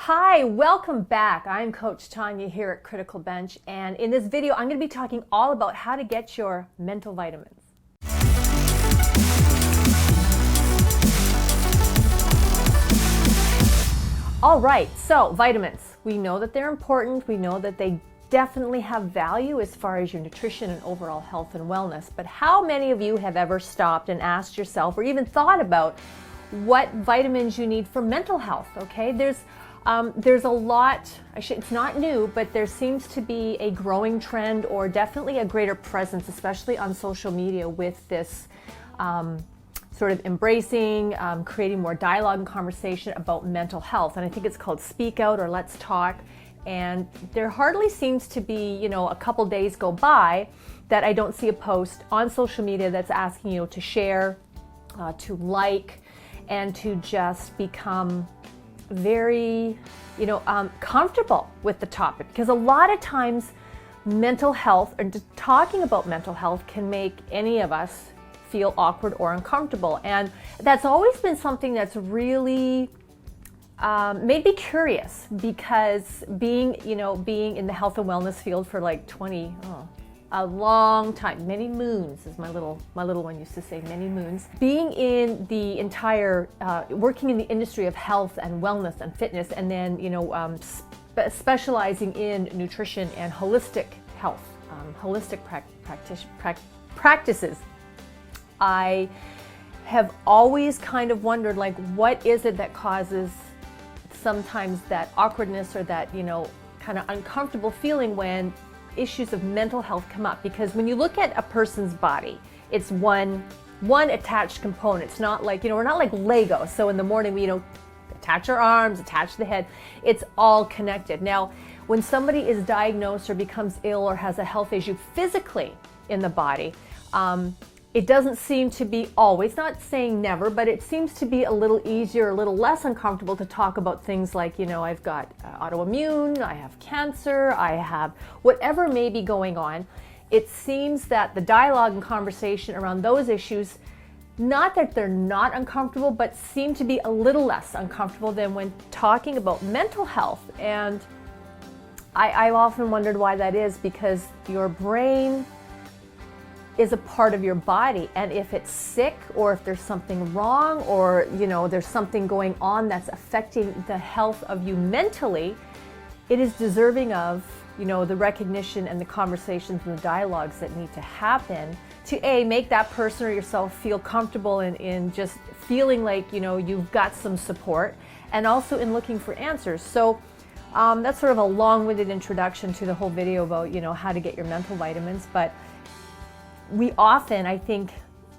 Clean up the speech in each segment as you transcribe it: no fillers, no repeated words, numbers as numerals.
Hi, welcome back. I'm Coach Tanya here at Critical Bench, and in this video I'm going to be talking all about how to get your mental vitamins. All right, so vitamins. We know that they're important. We know that they definitely have value as far as your nutrition and overall health and wellness. But how many of you have ever stopped and asked yourself or even thought about what vitamins you need for mental health? Okay, there's a lot, it's not new, but there seems to be a growing trend or definitely a greater presence, especially on social media, with this sort of embracing, creating more dialogue and conversation about mental health. And I think it's called Speak Out or Let's Talk. And there hardly seems to be, a couple days go by that I don't see a post on social media that's asking you to share, to like, and to just become very, comfortable with the topic. Because a lot of times mental health, or just talking about mental health, can make any of us feel awkward or uncomfortable. And that's always been something that's really made me curious, because being in the health and wellness field for like a long time, many moons, as my little one used to say, many moons. Being in the entire, working in the industry of health and wellness and fitness, and then specializing in nutrition and holistic health, holistic practices. I have always kind of wondered, like, what is it that causes sometimes that awkwardness or that kind of uncomfortable feeling when issues of mental health come up? Because when you look at a person's body, it's one attached component. It's not like, we're not like Lego. So in the morning we, attach our arms, attach the head. It's all connected. Now, when somebody is diagnosed or becomes ill or has a health issue physically in the body, it doesn't seem to be always, not saying never, but it seems to be a little easier, a little less uncomfortable to talk about things like, I've got autoimmune, I have cancer, I have whatever may be going on. It seems that the dialogue and conversation around those issues, not that they're not uncomfortable, but seem to be a little less uncomfortable than when talking about mental health. And I've often wondered why that is, because your brain is a part of your body, and if it's sick or if there's something wrong or there's something going on that's affecting the health of you mentally, it is deserving of the recognition and the conversations and the dialogues that need to happen to make that person or yourself feel comfortable in just feeling like you've got some support, and also in looking for answers. So that's sort of a long-winded introduction to the whole video about how to get your mental vitamins. But we often, I think,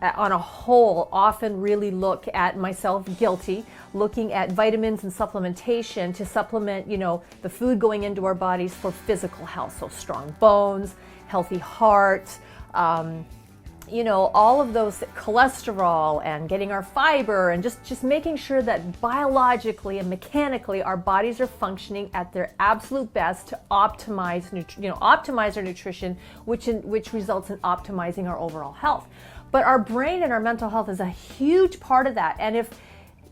on a whole, often really look at, myself guilty, looking at vitamins and supplementation to supplement, the food going into our bodies for physical health. So strong bones, healthy heart, all of those, cholesterol, and getting our fiber, and just making sure that biologically and mechanically our bodies are functioning at their absolute best to optimize our nutrition, which results in optimizing our overall health. But our brain and our mental health is a huge part of that. And if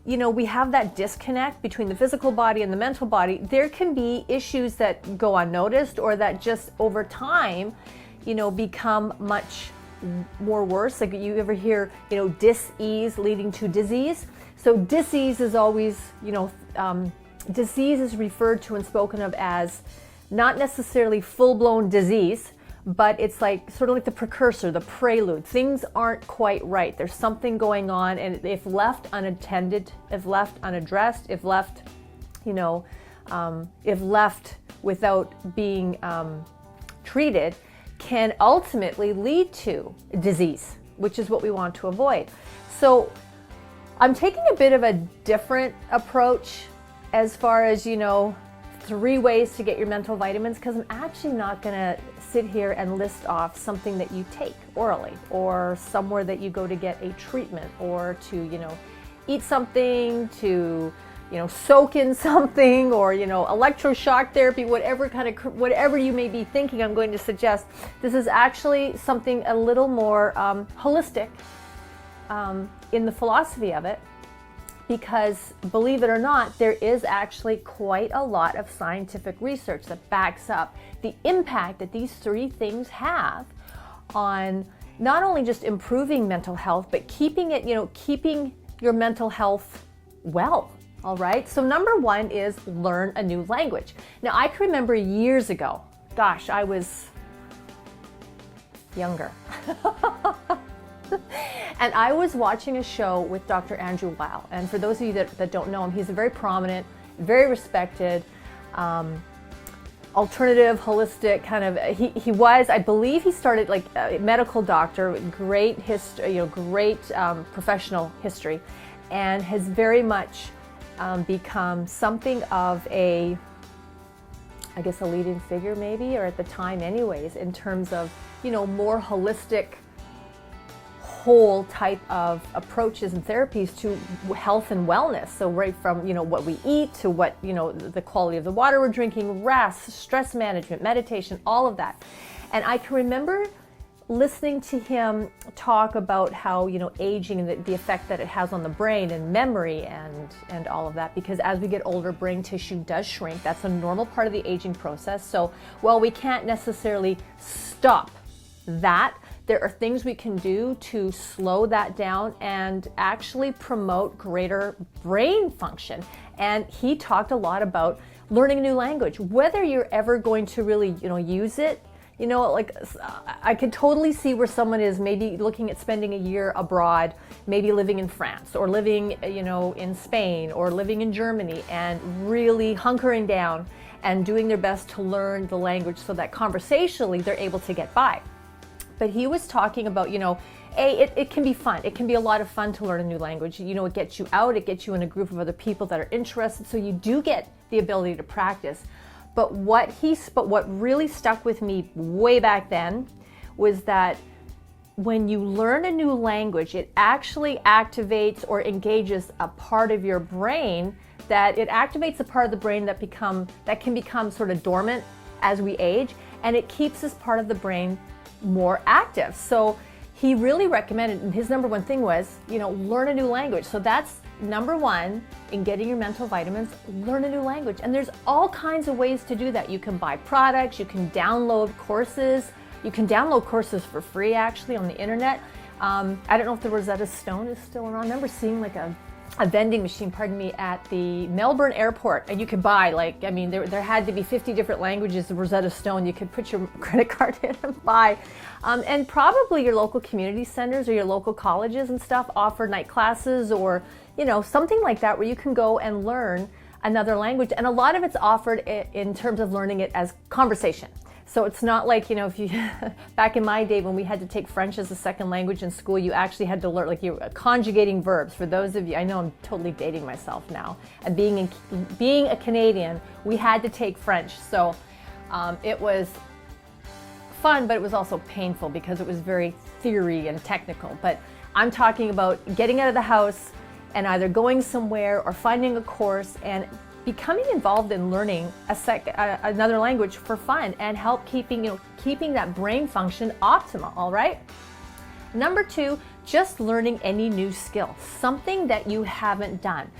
we have that disconnect between the physical body and the mental body, there can be issues that go unnoticed, or that just over time, become much more worse. Like, you ever hear, dis-ease leading to disease? So disease is always, disease is referred to and spoken of as not necessarily full-blown disease, but it's like sort of like the precursor, the prelude. Things aren't quite right. There's something going on, and if left unattended, if left unaddressed, if left, if left without being treated, can ultimately lead to disease, which is what we want to avoid. So I'm taking a bit of a different approach as far as, 3 ways to get your mental vitamins, because I'm actually not going to sit here and list off something that you take orally, or somewhere that you go to get a treatment, or to, eat something, to soak in something, or electroshock therapy, whatever you may be thinking. I'm going to suggest this is actually something a little more holistic in the philosophy of it, because believe it or not, there is actually quite a lot of scientific research that backs up the impact that these three things have on not only just improving mental health, but keeping it, keeping your mental health well. All right. So number one is learn a new language. Now I can remember years ago, gosh, I was younger. And I was watching a show with Dr. Andrew Weil. And for those of you that don't know him, he's a very prominent, very respected, alternative, holistic kind of, he was, I believe he started like a medical doctor, great history, great professional history, and has very much become something of a, I guess, a leading figure maybe, or at the time anyways, in terms of, more holistic, whole type of approaches and therapies to health and wellness. So right from, what we eat to what, the quality of the water we're drinking, rest, stress management, meditation, all of that. And I can remember listening to him talk about how, aging and the effect that it has on the brain and memory and all of that, because as we get older, brain tissue does shrink. That's a normal part of the aging process. So while we can't necessarily stop that, there are things we can do to slow that down and actually promote greater brain function. And he talked a lot about learning a new language, whether you're ever going to really, use it. Like I could totally see where someone is maybe looking at spending a year abroad, maybe living in France or living, in Spain or living in Germany, and really hunkering down and doing their best to learn the language so that conversationally they're able to get by. But he was talking about, it can be fun. It can be a lot of fun to learn a new language. It gets you out, it gets you in a group of other people that are interested, so you do get the ability to practice. But what really stuck with me way back then was that when you learn a new language, it actually activates or engages a part of your brain that it activates a part of the brain that can become sort of dormant as we age, and it keeps this part of the brain more active. So he really recommended, and his number one thing was, learn a new language. So that's number one in getting your mental vitamins, learn a new language. And there's all kinds of ways to do that. You can buy products, you can download courses. You can download courses for free actually on the internet. I don't know if the Rosetta Stone is still around. I remember seeing like a vending machine, at the Melbourne airport, and you could buy there had to be 50 different languages of Rosetta Stone. You could put your credit card in and buy. And probably your local community centers or your local colleges and stuff offer night classes or, something like that where you can go and learn another language. And a lot of it's offered in terms of learning it as conversation. So it's not like, if you, back in my day when we had to take French as a second language in school, you actually had to learn, you conjugating verbs. For those of you, I know I'm totally dating myself now. And being a Canadian, we had to take French. So it was fun, but it was also painful because it was very theory and technical. But I'm talking about getting out of the house and either going somewhere or finding a course and becoming involved in learning another language for fun and help keeping that brain function optimal, all right? Number two, just learning any new skill, something that you haven't done.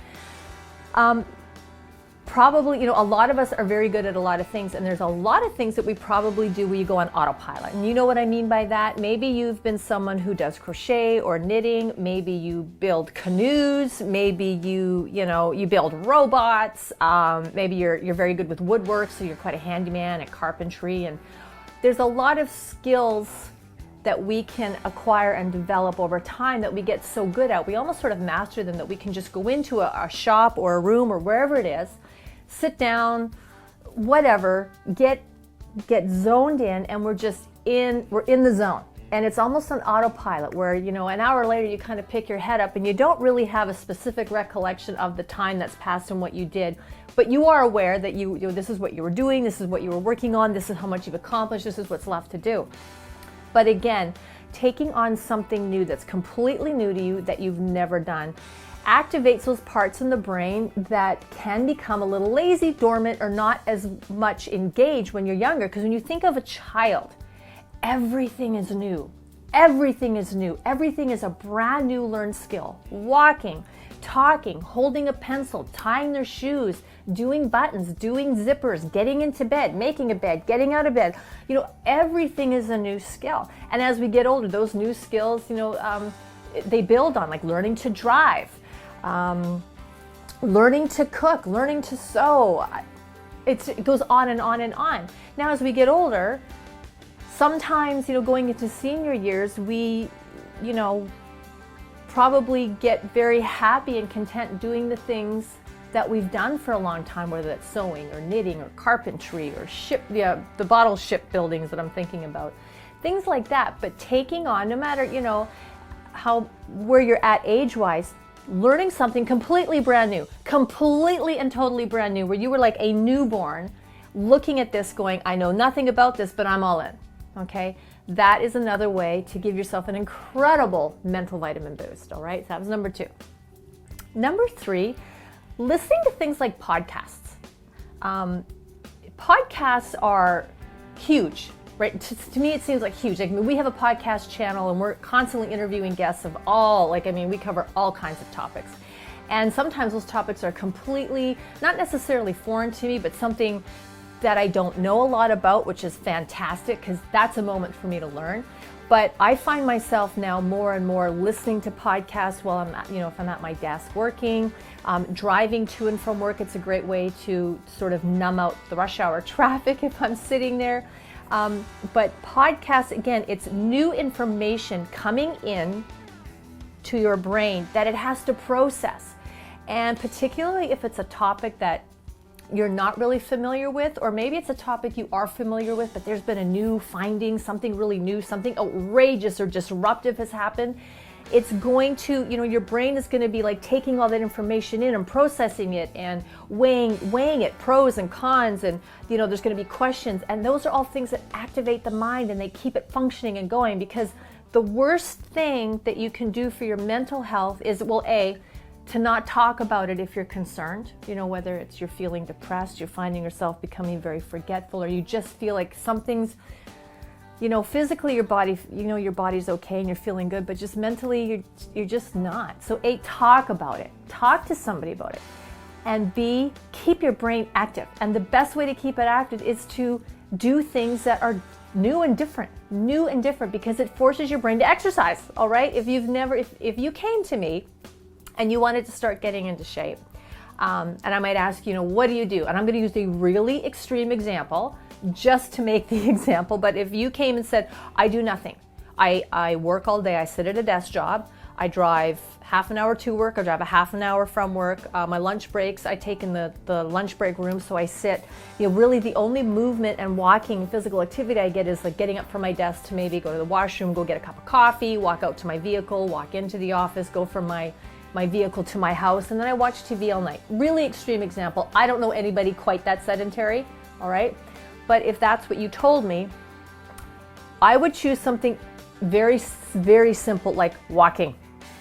Probably, a lot of us are very good at a lot of things, and there's a lot of things that we probably do where you go on autopilot. And you know what I mean by that? Maybe you've been someone who does crochet or knitting. Maybe you build canoes. Maybe you build robots. Maybe you're very good with woodwork, so you're quite a handyman at carpentry. And there's a lot of skills that we can acquire and develop over time that we get so good at. We almost sort of master them that we can just go into a shop or a room or wherever it is, sit down, whatever, get zoned in, and we're in the zone. And it's almost an autopilot where, an hour later you kind of pick your head up and you don't really have a specific recollection of the time that's passed and what you did, but you are aware that this is what you were doing, this is what you were working on, this is how much you've accomplished, this is what's left to do. But again, taking on something new that's completely new to you that you've never done activates those parts in the brain that can become a little lazy, dormant, or not as much engaged when you're younger. Because when you think of a child, everything is new. Everything is new. Everything is a brand new learned skill. Walking, talking, holding a pencil, tying their shoes, doing buttons, doing zippers, getting into bed, making a bed, getting out of bed. You know, everything is a new skill. And as we get older, those new skills, you know, they build on, like learning to drive, learning to cook, learning to sew. It goes on and on and on. Now, as we get older, sometimes, you know, going into senior years, we, you know, probably get very happy and content doing the things that we've done for a long time, whether that's sewing or knitting or carpentry or the bottle ship buildings that I'm thinking about, things like that. But taking on, no matter, you know, where you're at age-wise, learning something completely brand new, completely and totally brand new, where you were like a newborn looking at this going, I know nothing about this, but I'm all in, okay? That is another way to give yourself an incredible mental vitamin boost, all right? So that was number 2. Number 3, listening to things like podcasts. Podcasts are huge, right? To me, it seems like huge. Like, I mean, we have a podcast channel and we're constantly interviewing guests of all, like, I mean, we cover all kinds of topics. And sometimes those topics are completely, not necessarily foreign to me, but something that I don't know a lot about, which is fantastic because that's a moment for me to learn. But I find myself now more and more listening to podcasts while I'm, you know, if I'm at my desk working, driving to and from work. It's a great way to sort of numb out the rush hour traffic if I'm sitting there. But podcasts, again, it's new information coming in to your brain that it has to process. And particularly if it's a topic that you're not really familiar with, or maybe it's a topic you are familiar with, but there's been a new finding, something really new, something outrageous or disruptive has happened. It's going to, you know, your brain is going to be like taking all that information in and processing it and weighing it, pros and cons, and, you know, there's going to be questions. And those are all things that activate the mind and they keep it functioning and going, because the worst thing that you can do for your mental health is, well, to not talk about it if you're concerned, you know, whether it's you're feeling depressed, you're finding yourself becoming very forgetful, or you just feel like something's, you know, physically your body, you know, your body's okay and you're feeling good, but just mentally you're just not. So talk about it. Talk to somebody about it. And B, keep your brain active. And the best way to keep it active is to do things that are new and different, because it forces your brain to exercise, all right? If you came to me and you wanted to start getting into shape, and I might ask, you know, what do you do? And I'm going to use a really extreme example just to make the example. But if you came and said, I do nothing. I work all day. I sit at a desk job. I drive half an hour to work. I drive a half an hour from work. My lunch breaks, I take in the lunch break room. So I sit, you know, really the only movement and walking physical activity I get is like getting up from my desk to maybe go to the washroom, go get a cup of coffee, walk out to my vehicle, walk into the office, go from my vehicle to my house, and then I watch TV all night. Really extreme example. I don't know anybody quite that sedentary, all right? But if that's what you told me, I would choose something very, very simple like walking.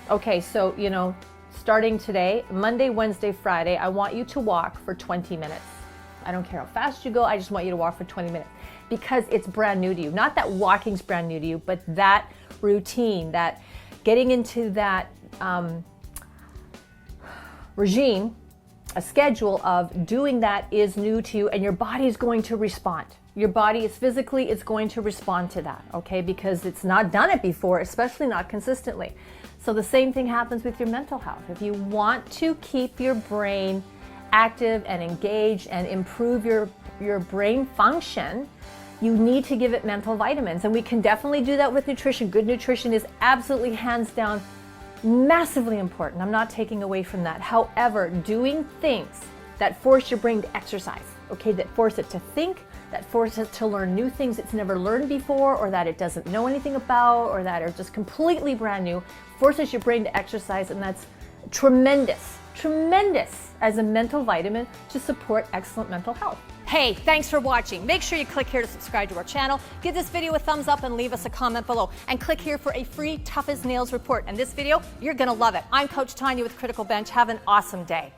Okay, so, you know, starting today, Monday, Wednesday, Friday, I want you to walk for 20 minutes. I don't care how fast you go, I just want you to walk for 20 minutes because it's brand new to you. Not that walking's brand new to you, but that routine, that getting into that regime, a schedule of doing that is new to you, and your body is going to respond. Your body is physically, it's going to respond to that, okay? Because it's not done it before, especially not consistently. So the same thing happens with your mental health. If you want to keep your brain active and engaged and improve your brain function, you need to give it mental vitamins. And we can definitely do that with nutrition. Good nutrition is absolutely hands down massively important. I'm not taking away from that. However, doing things that force your brain to exercise, okay, that force it to think, that force it to learn new things it's never learned before, or that it doesn't know anything about, or that are just completely brand new, forces your brain to exercise, and that's tremendous as a mental vitamin to support excellent mental health. Hey, thanks for watching. Make sure you click here to subscribe to our channel. Give this video a thumbs up and leave us a comment below. And click here for a free Tough as Nails report. And this video, you're gonna love it. I'm Coach Tanya with Critical Bench. Have an awesome day.